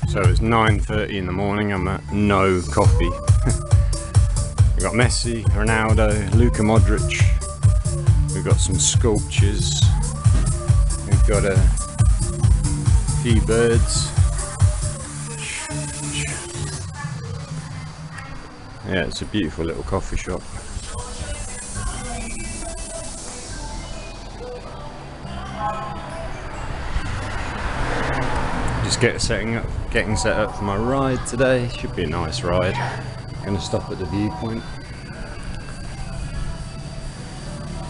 So it's 9:30 in the morning, I'm at no coffee. We've got Messi, Ronaldo, Luka Modric, we've got some sculptures, we've got a few birds. Yeah, it's a beautiful little coffee shop. Just getting set up for my ride today. Should be a nice ride. Gonna stop at the viewpoint,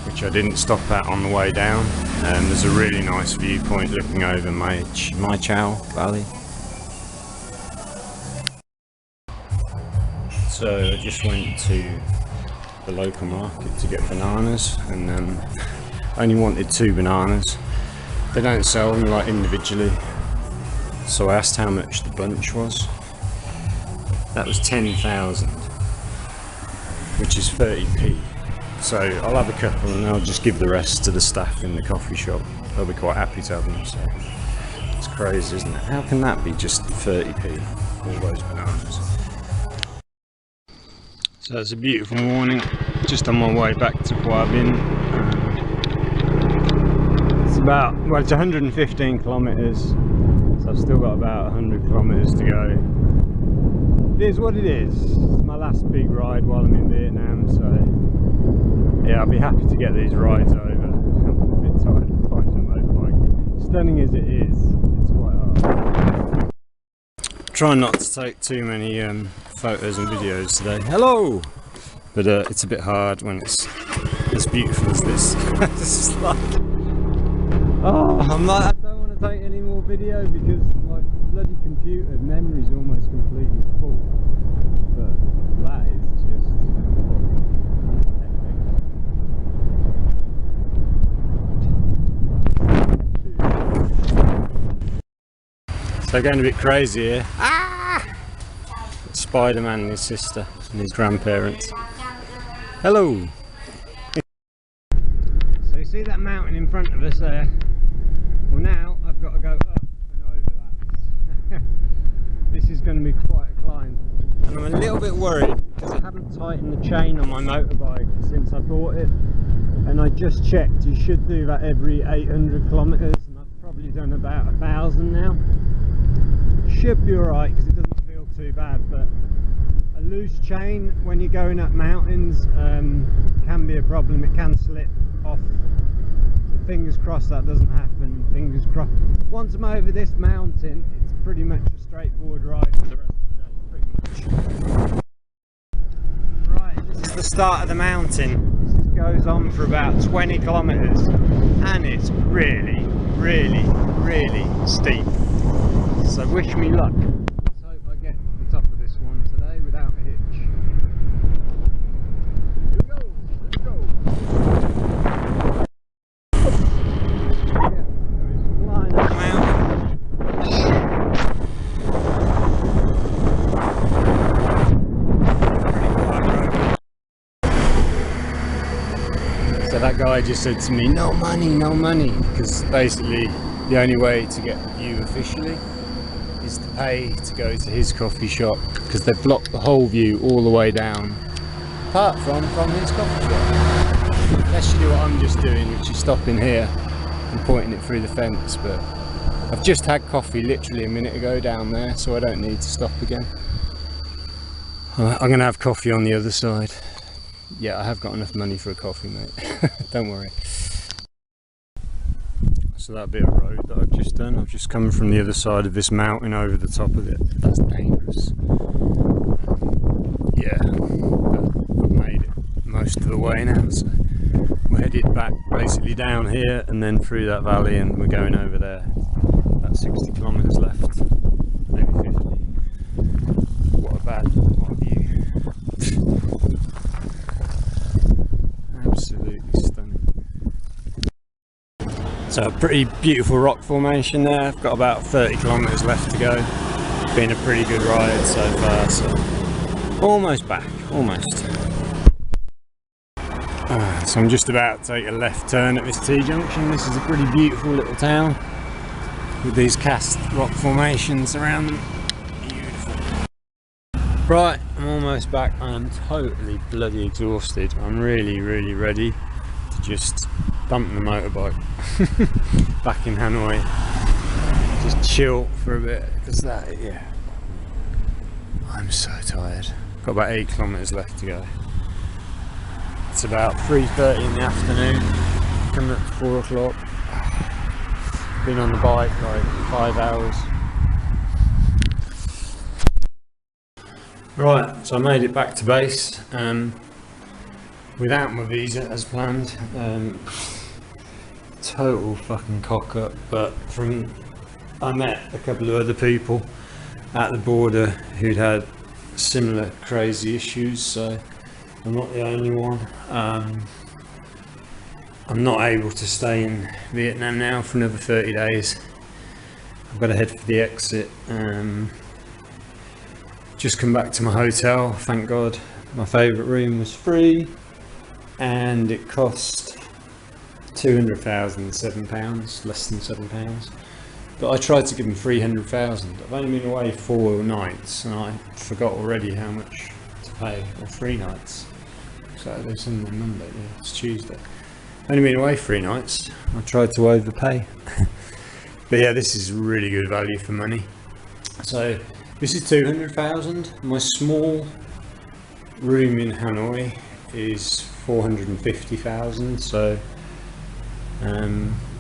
which I didn't stop at on the way down. There's a really nice viewpoint looking over my Chow Valley. So I just went to the local market to get bananas, and I only wanted 2 bananas. They don't sell them like individually, so I asked how much the bunch was. That was 10,000, which is 30p. So I'll have a couple and I'll just give the rest to the staff in the coffee shop. They'll be quite happy to have them. So it's crazy, isn't it? How can that be just 30p, all those bananas? So it's a beautiful morning, just on my way back to Hoa Binh. It's 115 kilometres, so I've still got about 100 kilometres to go. It is what it is. It's my last big ride while I'm in Vietnam, so yeah, I'll be happy to get these rides over. I'm a bit tired of riding a motorbike. Stunning as it is, it's quite hard. Try not to take too many photos and videos today. Hello! But it's a bit hard when it's as beautiful as this. It's just like, oh, I'm like, I don't want to take any more video because my bloody computer memory's almost completely full. But that is just epic. So going a bit crazy here. Ah! Spider-Man and his sister and his grandparents. Hello! So you see that mountain in front of us there? Well, now I've got to go up and over that. This is going to be quite a climb. And I'm a little bit worried because I haven't tightened the chain on my motorbike since I bought it. And I just checked, you should do that every 800 kilometres, and I've probably done about 1,000 now. Should be alright because it doesn't feel too bad, but a loose chain when you're going up mountains can be a problem. It can slip off. So fingers crossed that doesn't happen. Fingers crossed. Once I'm over this mountain, it's pretty much a straightforward ride for the rest of the day, pretty much. Right, this is the start of the mountain. This goes on for about 20 kilometres and it's really, really, really steep. So wish me luck. Let's hope I get to the top of this one today without a hitch. Here we go, let's go. Yeah, it's flying up the mountain. So that guy just said to me, no money, because basically the only way to get the view officially is to pay to go to his coffee shop, because they've blocked the whole view all the way down, apart from his coffee shop. Unless you do what I'm just doing, which is stopping here and pointing it through the fence. But I've just had coffee literally a minute ago down there, so I don't need to stop again. I'm going to have coffee on the other side. Yeah, I have got enough money for a coffee, mate. Don't worry. So that bit of road that I've just done, I've just come from the other side of this mountain over the top of it. That's dangerous. Yeah, but I've made it most of the way now, so we're headed back basically down here and then through that valley, and we're going over there. About 60 kilometres left, maybe 50. What a view. Absolutely stunning. So a pretty beautiful rock formation there. I've got about 30 kilometres left to go. Been a pretty good ride so far, so almost back, almost. So I'm just about to take a left turn at this T-junction. This is a pretty beautiful little town with these cast rock formations around them. Right, I'm almost back. I'm totally bloody exhausted. I'm really ready to just dump the motorbike back in Hanoi. Just chill for a bit, because yeah, I'm so tired. Got about 8 kilometers left to go. It's about 3:30 in the afternoon, coming up to 4 o'clock. Been on the bike like 5 hours. Right, so I made it back to base without my visa as planned. Total fucking cock up, but I met a couple of other people at the border who'd had similar crazy issues, so I'm not the only one. I'm not able to stay in Vietnam now for another 30 days. I've got to head for the exit. Just come back to my hotel, thank God. My favourite room was free and it cost £200,007, less than £7. But I tried to give them 300,000. I've only been away 4 nights and I forgot already how much to pay, or 3 nights. Saturday, Sunday, Monday, yeah, it's Tuesday. Only been away 3 nights. I tried to overpay. But yeah, this is really good value for money. So this is 200,000. My small room in Hanoi is 450,000. So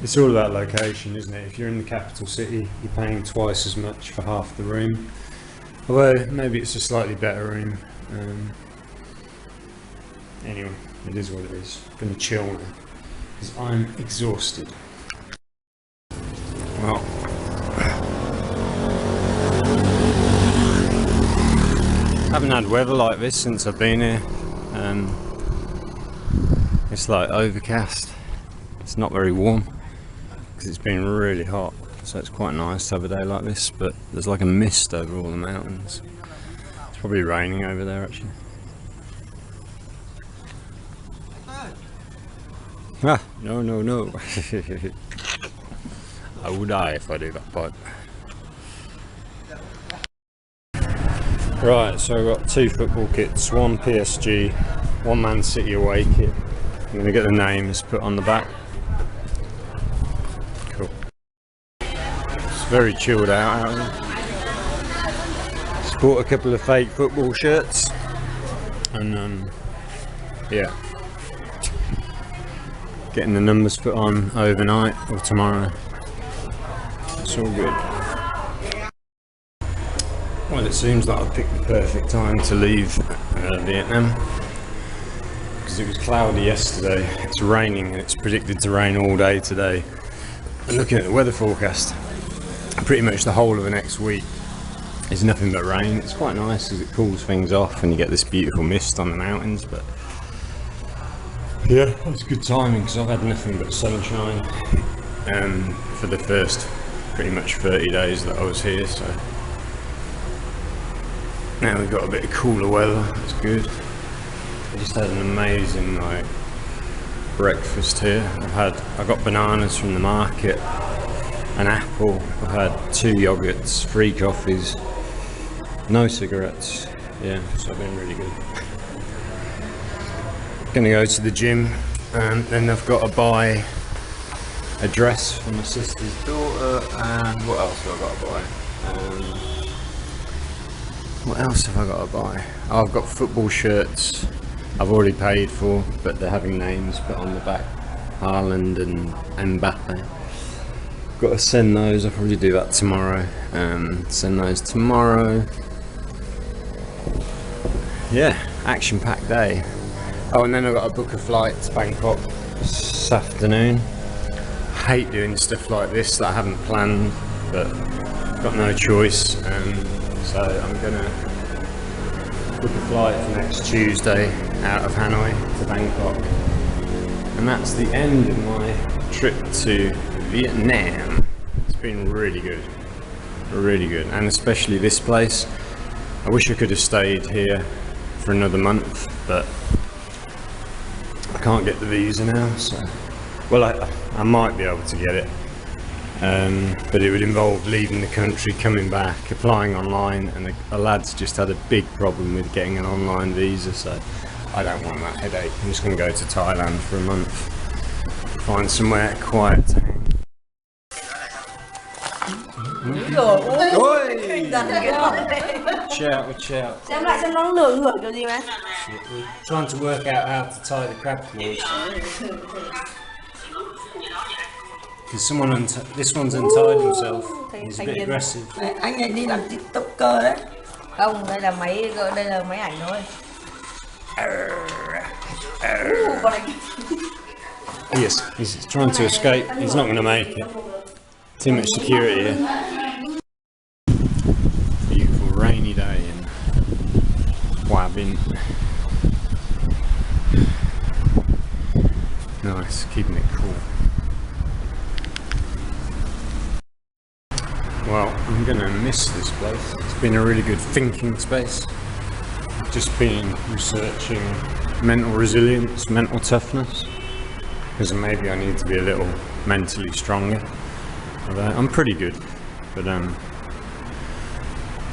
it's all about location, isn't it? If you're in the capital city, you're paying twice as much for half the room. Although maybe it's a slightly better room. Anyway, it is what it is. I'm gonna chill now because I'm exhausted. Well, haven't had weather like this since I've been here. It's like overcast. It's not very warm because it's been really hot, so it's quite nice to have a day like this, but there's like a mist over all the mountains. It's probably raining over there actually. Ah, no. I would die if I do that pipe. Right, so I've got 2 football kits, one PSG, one Man City away kit. I'm going to get the names put on the back. Cool. It's very chilled out here. Just bought a couple of fake football shirts and yeah, getting the numbers put on overnight or tomorrow. It's all good. Well, it seems like I picked the perfect time to leave Vietnam because it was cloudy yesterday. It's raining and it's predicted to rain all day today. And looking at the weather forecast, pretty much the whole of the next week is nothing but rain. It's quite nice because it cools things off and you get this beautiful mist on the mountains. But yeah, it's good timing because I've had nothing but sunshine for the first pretty much 30 days that I was here. So now we've got a bit of cooler weather. It's good. I just had an amazing breakfast here. I got bananas from the market, an apple. I've had 2 yogurts, 3 coffees, no cigarettes. Yeah, so I've been really good. Gonna go to the gym and then I've got to buy a dress for my sister's daughter, and what else have I got to buy? What else have I got to buy? Oh, I've got football shirts I've already paid for, but they're having names put on the back. Haaland and Mbappe. Got to send those. I'll probably do that tomorrow. Send those tomorrow. Yeah, action-packed day. Oh, and then I've got to book a flight to Bangkok this afternoon. I hate doing stuff like this that I haven't planned, but got no choice. So I'm gonna book a flight for next Tuesday out of Hanoi to Bangkok, and that's the end of my trip to Vietnam. It's been really good, and especially this place. I wish I could have stayed here for another month, but I can't get the visa now. So, well, I might be able to get it. but it would involve leaving the country, coming back, applying online, and the lads just had a big problem with getting an online visa, so I don't want that headache. I'm just going to go to Thailand for a month, find somewhere quiet to hang. Watch out. Xem lại xem nó nửa ngửa kiểu gì mà. We're trying to work out how to tie the crab claws. Because this one's untied himself. He's a bit aggressive. Anh này đi làm tiktoker đấy. Không, đây là máy ảnh thôi. Yes, he's trying to escape. He's not going to make it. Too much security here. Beautiful rainy day in Hoa Binh. Nice, keeping it cool. Well, I'm going to miss this place. It's been a really good thinking space. Just been researching mental resilience, mental toughness, because maybe I need to be a little mentally stronger. Although I'm pretty good, but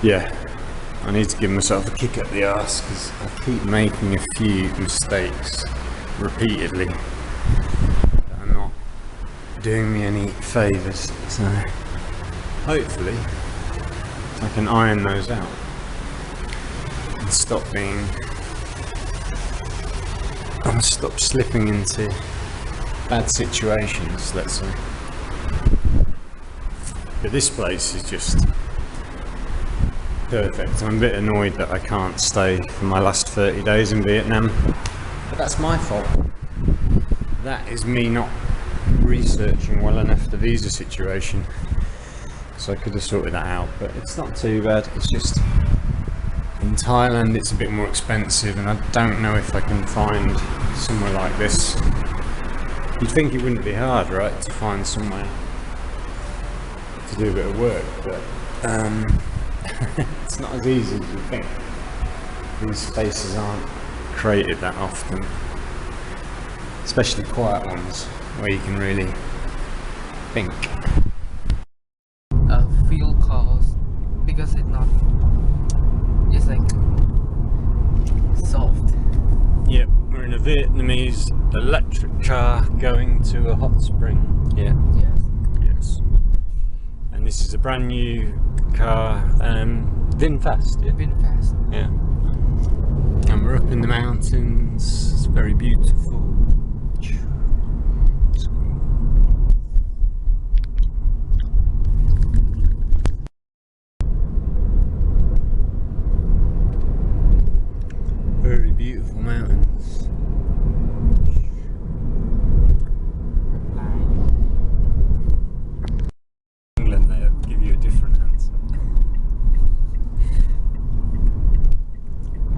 yeah, I need to give myself a kick up the arse because I keep making a few mistakes repeatedly that are not doing me any favours. So hopefully I can iron those out and stop slipping into bad situations, let's say. But this place is just perfect. I'm a bit annoyed that I can't stay for my last 30 days in Vietnam, but that's my fault. That is me not researching well enough the visa situation. So I could have sorted that out, but it's not too bad. It's just in Thailand it's a bit more expensive, and I don't know if I can find somewhere like this. You'd think it wouldn't be hard, right, to find somewhere to do a bit of work, but it's not as easy as you think. These spaces aren't created that often, especially quiet ones where you can really think. Fuel cost because it's like soft. Yep, we're in a Vietnamese electric car going to a hot spring. Yeah. Yes. And this is a brand new car, VinFast. Yeah. VinFast. Yeah. And we're up in the mountains. It's very beautiful. It's cool. Very beautiful mountains. England, they'll give you a different answer.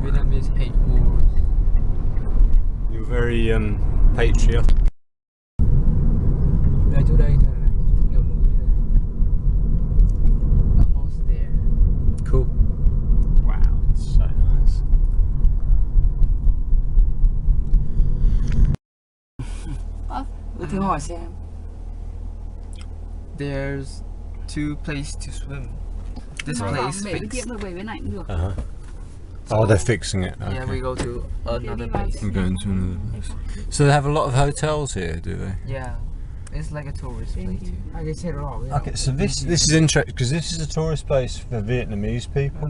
Vietnamese hate wars. You're very patriotic. Ở chỗ đây thật là nhiều núi rồi. Almost there. Cool. Wow, it's so nice. Thử hỏi xem. There's 2 places to swim. This place fixed. Oh, they're fixing it. Okay. Yeah, we go to another place. I'm going to another place. So they have a lot of hotels here, do they? Yeah, it's like a tourist place too. Okay, so this is interesting because this is a tourist place for Vietnamese people,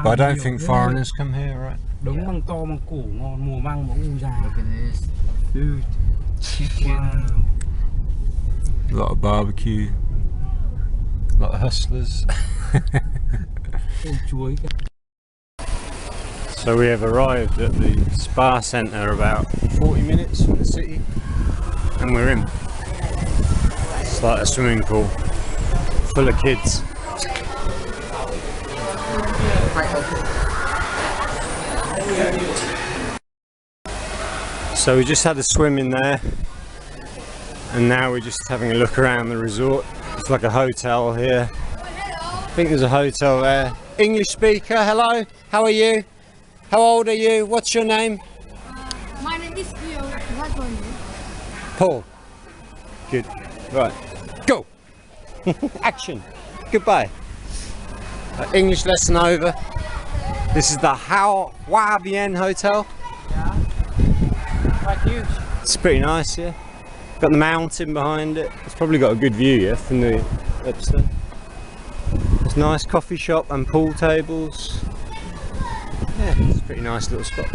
but I don't think foreigners come here, right? Đúng măng to măng củ ngon, mùa măng mà u già. Look at this food, chicken. A lot of barbecue, a lot of hustlers. Chuối. So we have arrived at the spa centre about 40 minutes from the city, and we're in. It's like a swimming pool full of kids. So we just had a swim in there, and now we're just having a look around the resort. It's like a hotel here. I think there's a hotel there. English speaker, hello, how are you? How old are you? What's your name? My name is Bill. What's your name? Paul. Good. Right. Go. Action. Goodbye. English lesson over. This is the Hoa Binh hotel. Quite huge. It's pretty nice, yeah. Got the mountain behind it. It's probably got a good view, yeah, from the upstairs. There's a nice coffee shop and pool tables. Yeah, it's a pretty nice little spot.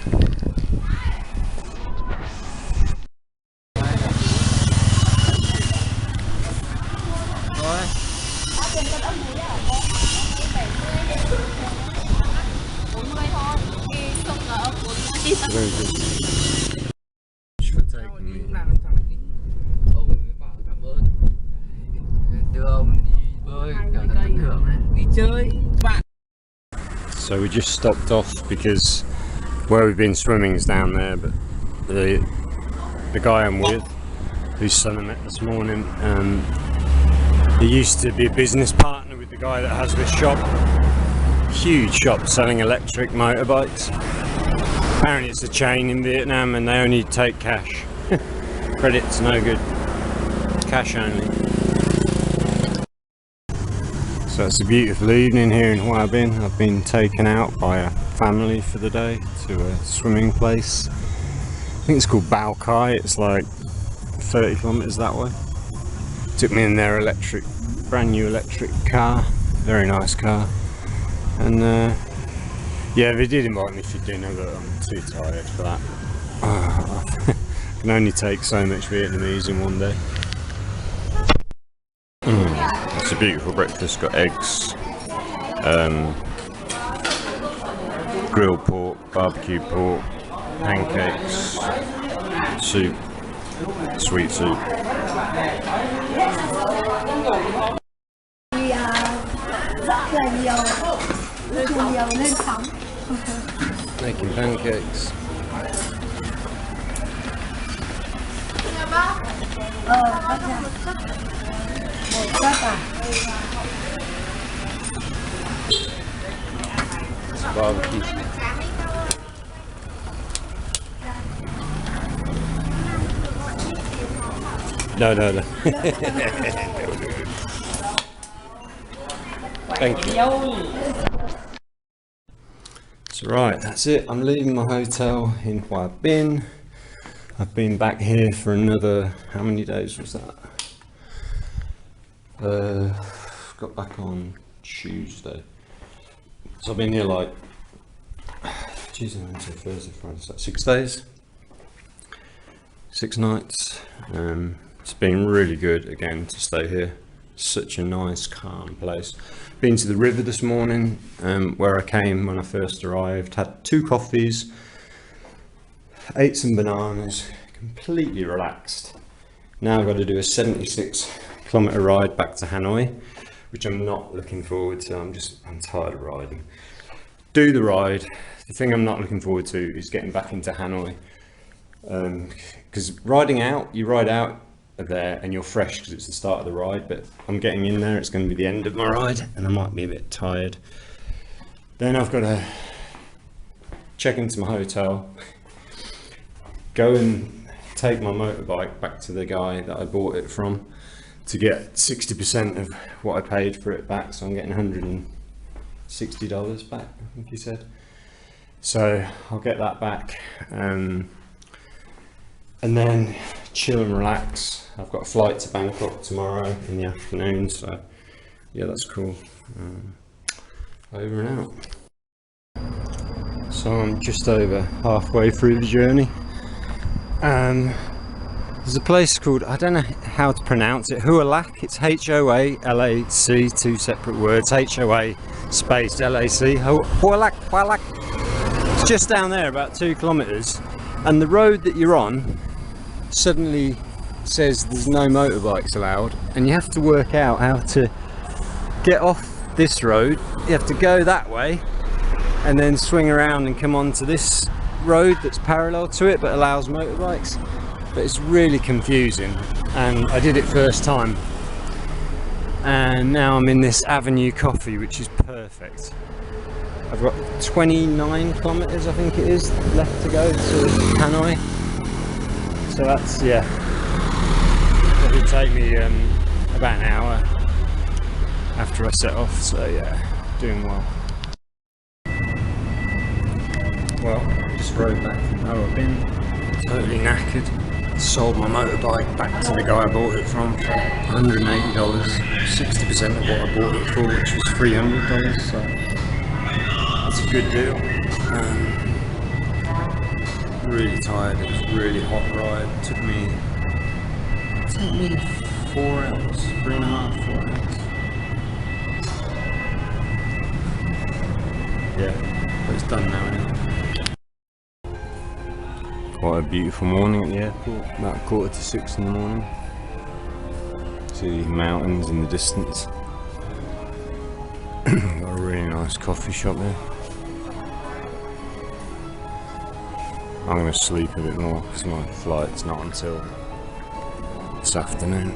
Very good. For taking me. Ông mới bảo cảm ơn. Đưa ông đi bơi, kiểu tận hưởng đấy. Đi chơi. Bạn. So we just stopped off because where we've been swimming is down there, but the guy I'm with, whose son I met this morning, he used to be a business partner with the guy that has this shop, huge shop selling electric motorbikes. Apparently it's a chain in Vietnam and they only take cash. Credit's no good, cash only. So it's a beautiful evening here in Hoa Binh. I've been taken out by a family for the day to a swimming place. I think it's called Bao Kai. It's like 30 kilometers that way. Took me in their electric, brand new electric car. Very nice car. And yeah, they did invite me for dinner, but I'm too tired for that. I can only take so much Vietnamese in one day. It's a beautiful breakfast. Got eggs, grilled pork, barbecue pork, pancakes, soup, sweet soup. Making pancakes. It's barbecue. No. Thank you. So right, that's it. I'm leaving my hotel in Hoa Binh. I've been back here for another, how many days was that? Got back on Tuesday. So I've been here like Tuesday, Wednesday, Thursday, Friday, so 6 days, 6 nights. It's been really good again to stay here. Such a nice, calm place. Been to the river this morning, where I came when I first arrived. Had 2 coffees, ate some bananas, completely relaxed. Now I've got to do a 76-kilometer ride back to Hanoi, which I'm not looking forward to. I'm tired of riding. Do the ride. The thing I'm not looking forward to is getting back into Hanoi, because riding out, you ride out of there and you're fresh because it's the start of the ride, but I'm getting in there, it's going to be the end of my ride and I might be a bit tired. Then I've got to check into my hotel, go and take my motorbike back to the guy that I bought it from to get 60% of what I paid for it back, so I'm getting $160 back, I think he said. So I'll get that back, and then chill and relax. I've got a flight to Bangkok tomorrow in the afternoon, so yeah, that's cool. Over and out. So I'm just over halfway through the journey. There's a place called, I don't know how to pronounce it, Hoa-Lac. It's H-O-A-L-A-C, 2 separate words, H-O-A space L-A-C, Hoa-Lac. It's just down there, about 2 kilometers, and the road that you're on suddenly says there's no motorbikes allowed, and you have to work out how to get off this road. You have to go that way and then swing around and come onto this road that's parallel to it but allows motorbikes. But it's really confusing, and I did it first time, and now I'm in this Avenue Coffee, which is perfect. I've got 29 kilometers, I think it is, left to go to Hanoi. So that's, yeah, it'll take me about an hour. after I set off, so yeah, doing well. Well, just rode back from Hoa Binh, totally knackered. Sold my motorbike back to the guy I bought it from for $180, 60% of what I bought it for, which was $300, so that's a good deal. Really tired, it was a really hot ride, it took me 4 hours, 3.5, 4 hours. Yeah, but it's done now anyway. Quite a beautiful morning at the airport, about 5:45 in the morning. See the mountains in the distance. Got a really nice coffee shop there. I'm going to sleep a bit more because my flight's not until this afternoon.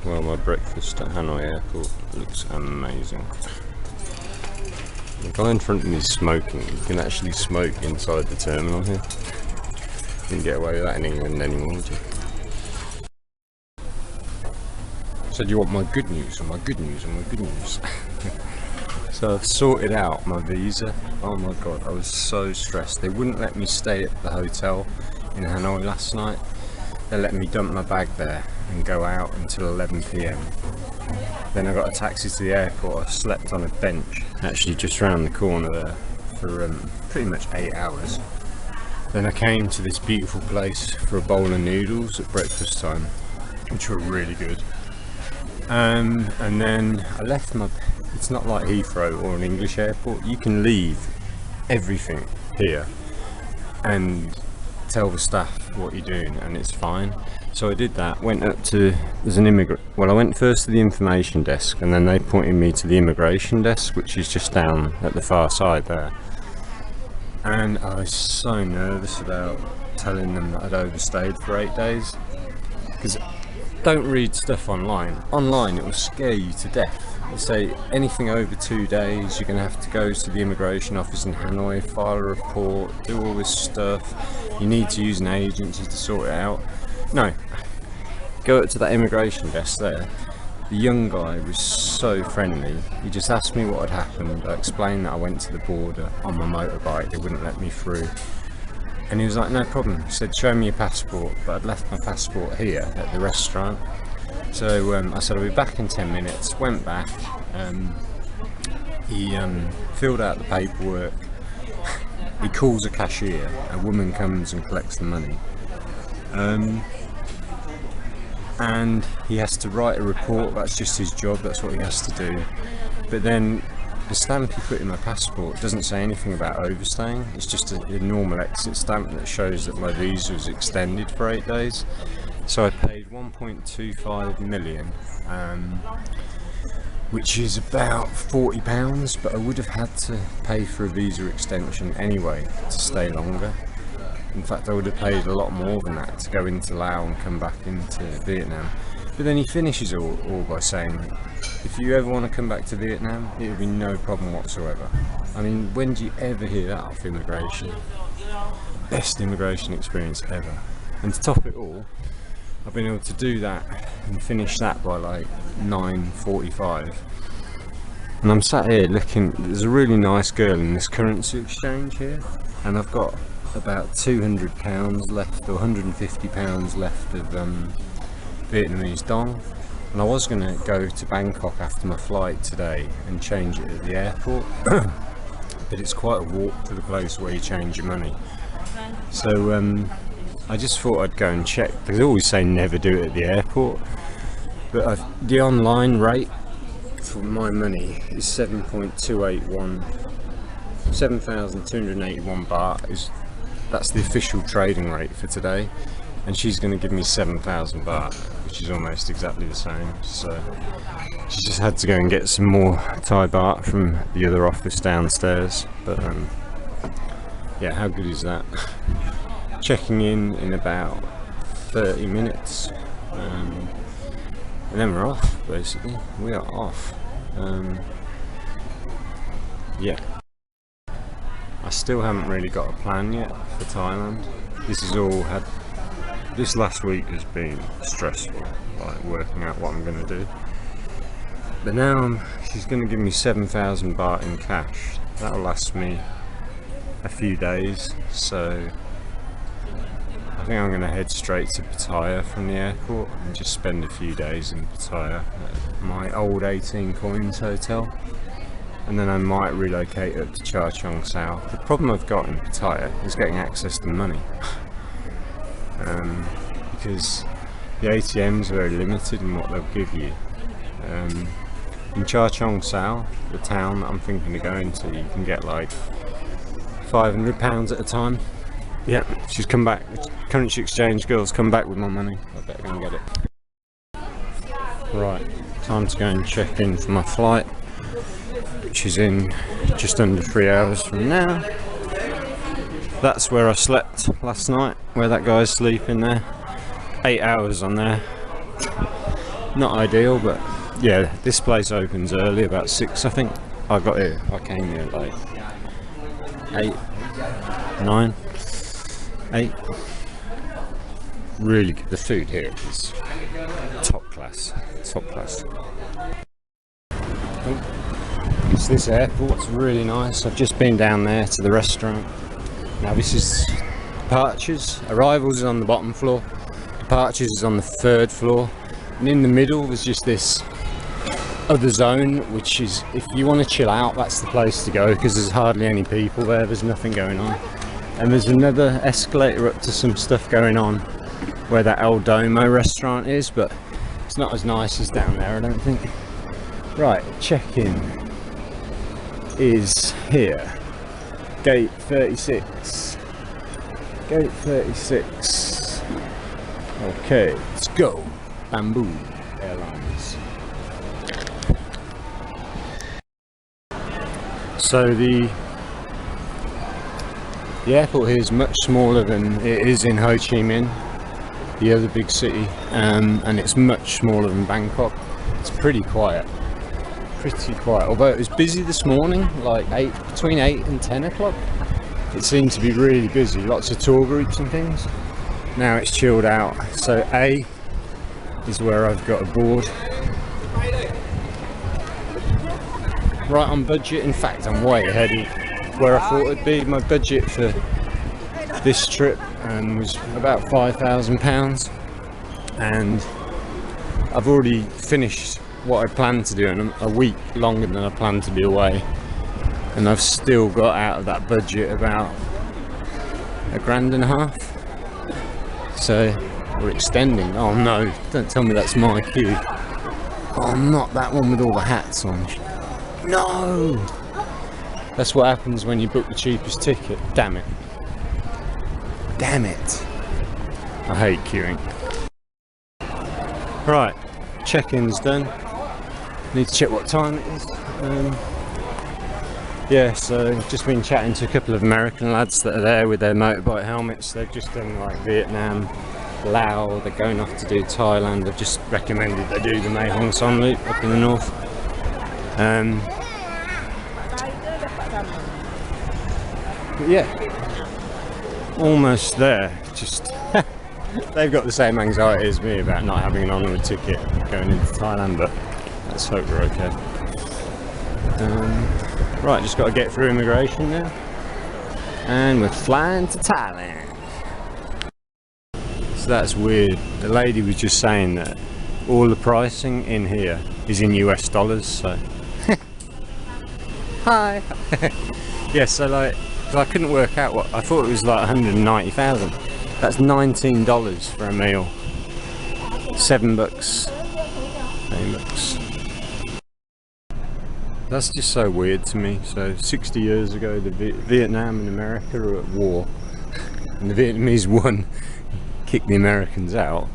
Well, my breakfast at Hanoi airport looks amazing. The guy in front of me is smoking. You can actually smoke inside the terminal here. You didn't get away with that in England anymore, would you? So do you want my good news or my good news or my good news? So I've sorted out my visa. Oh my god, I was so stressed. They wouldn't let me stay at the hotel in Hanoi last night. They let me dump my bag there and go out until 11 PM. Then I got a taxi to the airport. I slept on a bench, actually just round the corner there, for pretty much 8 hours. Then I came to this beautiful place for a bowl of noodles at breakfast time, which were really good. And then I left my... It's not like Heathrow or an English airport. You can leave everything here and tell the staff what you're doing and it's fine. So I did that, went up to, there's an I went first to the information desk and then they pointed me to the immigration desk, which is just down at the far side there. And I was so nervous about telling them that I'd overstayed for 8 days, because don't read stuff online. Online it will scare you to death. They say anything over 2 days you're going to have to go to the immigration office in Hanoi, file a report, do all this stuff. You need to use an agency to sort it out. No, go up to that immigration desk there. The young guy was so friendly. He just asked me what had happened. I explained that I went to the border on my motorbike. They wouldn't let me through. And he was like, no problem. He said, show me your passport. But I'd left my passport here at the restaurant. So I said, I'll be back in 10 minutes. Went back. He filled out the paperwork. He calls a cashier. A woman comes and collects the money. And he has to write a report. That's just his job, that's what he has to do. But then the stamp he put in my passport doesn't say anything about overstaying. It's just a normal exit stamp that shows that my visa was extended for 8 days. So I paid 1.25 million, which is about £40, but I would have had to pay for a visa extension anyway to stay longer. In fact, I would have paid a lot more than that to go into Laos and come back into Vietnam. But then he finishes all by saying, if you ever want to come back to Vietnam, it will be no problem whatsoever. I mean, when do you ever hear that off immigration? Best immigration experience ever. And to top it all, I've been able to do that and finish that by like 9:45. And I'm sat here looking, there's a really nice girl in this currency exchange here, and I've got about £200 left, or £150 left of Vietnamese dong, and I was going to go to Bangkok after my flight today and change it at the airport, but it's quite a walk to the place where you change your money. So I just thought I'd go and check, because they always say never do it at the airport, but the online rate for my money is 7,281 baht. That's the official trading rate for today, and she's going to give me 7,000 baht, which is almost exactly the same. So she just had to go and get some more Thai baht from the other office downstairs. But yeah, how good is that? Checking in about 30 minutes, and then we're off. Basically, we are off. Yeah. I still haven't really got a plan yet for Thailand. This is all This last week has been stressful, like working out what I'm going to do. But now she's going to give me 7,000 baht in cash. That'll last me a few days, so I think I'm going to head straight to Pattaya from the airport and just spend a few days in Pattaya at my old 18 coins hotel. And then I might relocate up to Char Chong Sao. The problem I've got in Pattaya is getting access to money. Because the ATMs are very limited in what they'll give you. In Char Chong Sao, the town that I'm thinking of going to, you can get like £500 at a time. Yeah, she's come back. The currency exchange girl's come back with my money. I better go and get it. Right, time to go and check in for my flight, which is in just under 3 hours from now. That's where I slept last night, where that guy's sleeping there. 8 hours on there. Not ideal, but yeah, this place opens early, about 6 I think. I came here like 8, 9, 8. Really good. The food here is top class, top class. It's this airport's really nice. I've just been down there to the restaurant. Now this is departures. Arrivals is on the bottom floor. Departures is on the 3rd floor. And in the middle there's just this other zone, which is, if you want to chill out, that's the place to go, because there's hardly any people there. There's nothing going on. And there's another escalator up to some stuff going on where that El Domo restaurant is, but it's not as nice as down there, I don't think. Right, check-in is here. Gate 36. Gate 36. Okay, let's go. Bamboo Airlines. So the airport here is much smaller than it is in Ho Chi Minh, the other big city, and it's much smaller than Bangkok. It's pretty quiet. Although it was busy this morning, like between 8 and 10 o'clock. It seemed to be really busy, lots of tour groups and things. Now it's chilled out. So A is where I've got a board. Right on budget. In fact, I'm way ahead of where I thought it'd be. My budget for this trip was about £5,000, and I've already finished what I planned to do in a week longer than I planned to be away, and I've still got out of that budget about $1,500. So we're extending. Oh no, don't tell me that's my queue. Oh, not that one with all the hats on. No! That's what happens when you book the cheapest ticket. Damn it. Damn it. I hate queuing. Right, check-in's done. Need to check what time it is. Yeah, so I've just been chatting to a couple of American lads that are there with their motorbike helmets. They've just done like Vietnam, Laos, they're going off to do Thailand. I've just recommended they do the Mae Hong Son loop up in the north. But yeah, almost there. Just they've got the same anxiety as me about not having an onward ticket going into Thailand, but let's hope we're okay. Right, just got to get through immigration now, and we're flying to Thailand. So that's weird. The lady was just saying that all the pricing in here is in US dollars, so hi. Yeah, so like, I couldn't work out what I thought it was, like 190,000. That's $19 for a meal. $7. $8. That's just so weird to me. So 60 years ago, Vietnam and America were at war, and the Vietnamese won, kicked the Americans out,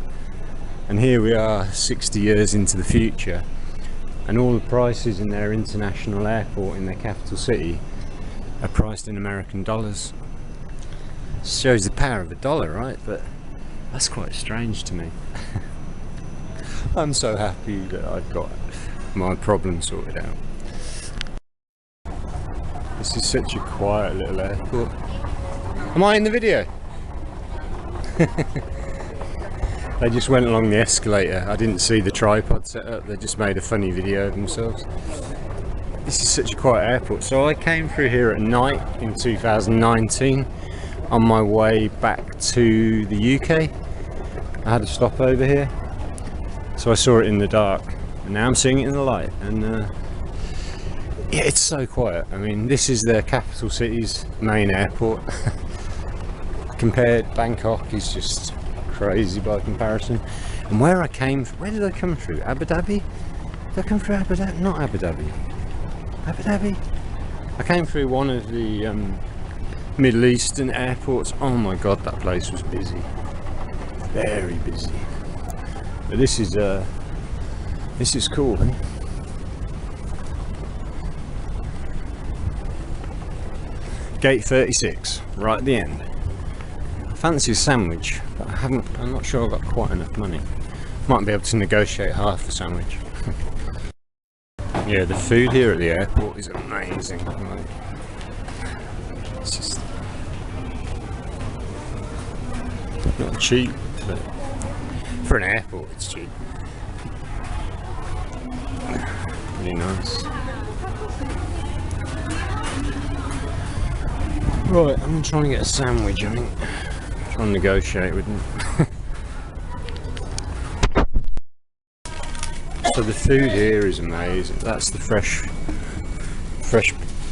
and here we are 60 years into the future, and all the prices in their international airport in their capital city are priced in American dollars. Shows the power of a dollar, right? But that's quite strange to me. I'm so happy that I've got my problem sorted out. This is such a quiet little airport. Am I in the video? They just went along the escalator. I didn't see the tripod set up. They just made a funny video of themselves. This is such a quiet airport. So I came through here at night in 2019 on my way back to the UK. I had a stop over here, so I saw it in the dark, and now I'm seeing it in the light. And yeah, it's so quiet. I mean, this is the capital city's main airport. Compared, Bangkok is just crazy by comparison. And where I came from, where did I come through? Abu Dhabi? Did I come through Abu Dhabi? Not Abu Dhabi. Abu Dhabi? I came through one of the Middle Eastern airports. Oh my god, that place was busy. Very busy. But this is cool, eh? Gate 36, right at the end. I fancy a sandwich, but I'm not sure I've got quite enough money. Might be able to negotiate half a sandwich. Yeah, the food here at the airport is amazing. Like, it's just not cheap, but for an airport it's cheap. Really nice. Right, I'm trying to get a sandwich, I think. Trying to negotiate with them. So the food here is amazing. That's the fresh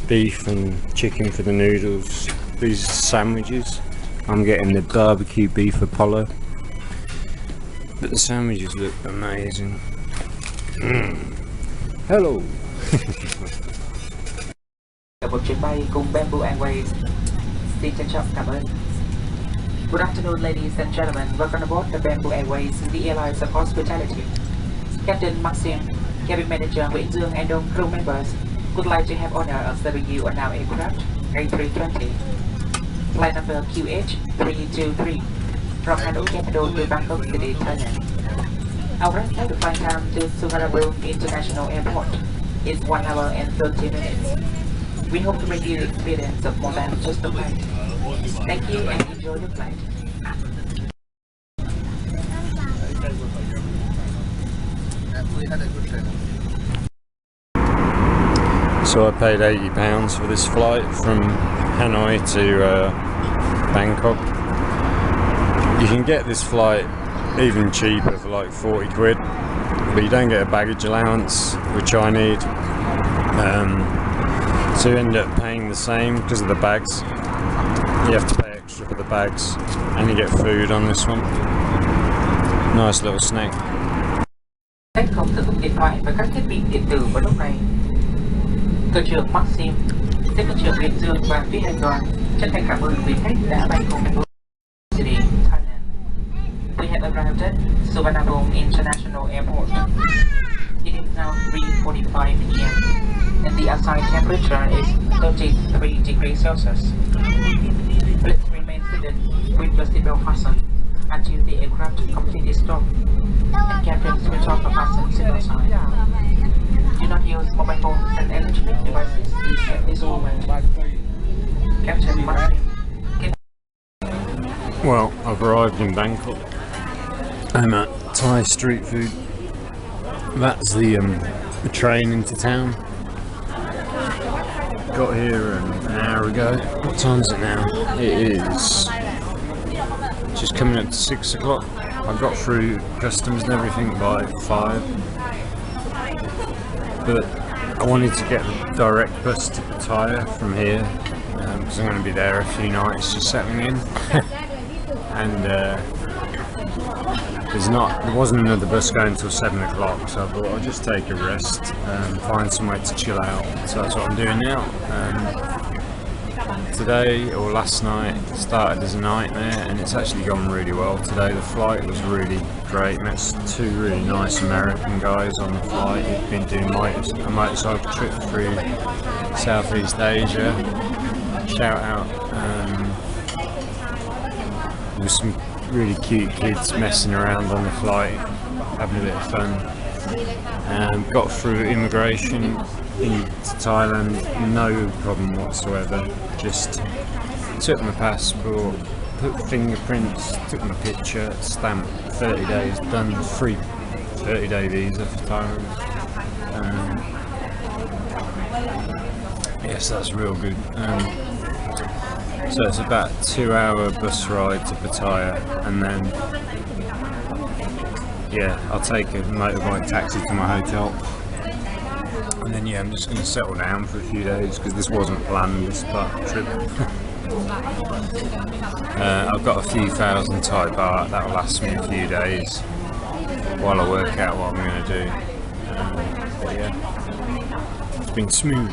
beef and chicken for the noodles. These sandwiches, I'm getting the barbecue beef Apollo. But the sandwiches look amazing. Hello. Một chuyến bay cùng Bamboo Airways. Xin trân trọng cảm ơn. Good afternoon, ladies and gentlemen. Welcome aboard the Bamboo Airways, the airlines of hospitality. Captain Maxim, cabin manager Nguyễn Dương, and all crew members would like to have honor of serving you on our aircraft A320. Flight number QH323 from Hanoi capital to Bangkok City, Thailand. Our estimated flight time to Suvarnabhumi International Airport is 1 hour and 30 minutes. We hope to make you the experience of more than just a flight. Thank you and enjoy your flight. So I paid £80 for this flight from Hanoi to Bangkok. You can get this flight even cheaper for like 40 quid, but you don't get a baggage allowance, which I need. So you end up paying the same because of the bags. You have to pay extra for the bags, and you get food on this one. Nice little snack. Khách không sử dụng điện thoại và các thiết bị điện tử vào lúc này. Cơ trưởng Maxim, tiếp cơ trưởng Nguyễn Dương và phi hành đoàn chân thành cảm ơn quý khách đã bay cùng Bangkok City, Thailand. We have arrived at Suvarnabhumi International Airport. It is now 3:45 p.m. and the outside temperature is 33 degrees Celsius. Please remain seated with your seatbelt fastened until the aircraft completely stops and captain switch off the fasten signal sign. Do not use mobile phones and electronic devices at this moment. Captain Maxim. Well, I've arrived in Bangkok. I'm at Thai street food. That's the train into town. Got here an hour ago. What time is it now? It is just coming up to 6 o'clock. I got through customs and everything by 5. But I wanted to get a direct bus to Pattaya from here because I'm going to be there a few nights just settling in. And there wasn't another bus going until 7 o'clock, so I thought I'll just take a rest and find somewhere to chill out. So that's what I'm doing now. Today or last night started as a nightmare, and it's actually gone really well today. The flight was really great. Met 2 really nice American guys on the flight who've been doing a motorcycle trip through Southeast Asia. Shout out. There was some really cute kids messing around on the flight, having a bit of fun. Got through immigration into Thailand, no problem whatsoever. Just took my passport, took fingerprints, took my picture, stamped, 30 days, done, free 30-day visa for Thailand. Yes, that's real good. So it's about a 2-hour bus ride to Pattaya, and then yeah, I'll take a motorbike taxi to my hotel, and then yeah, I'm just going to settle down for a few days because this wasn't planned, this part of the trip. I've got a few thousand Thai baht that'll last me a few days while I work out what I'm going to do. But yeah, it's been smooth.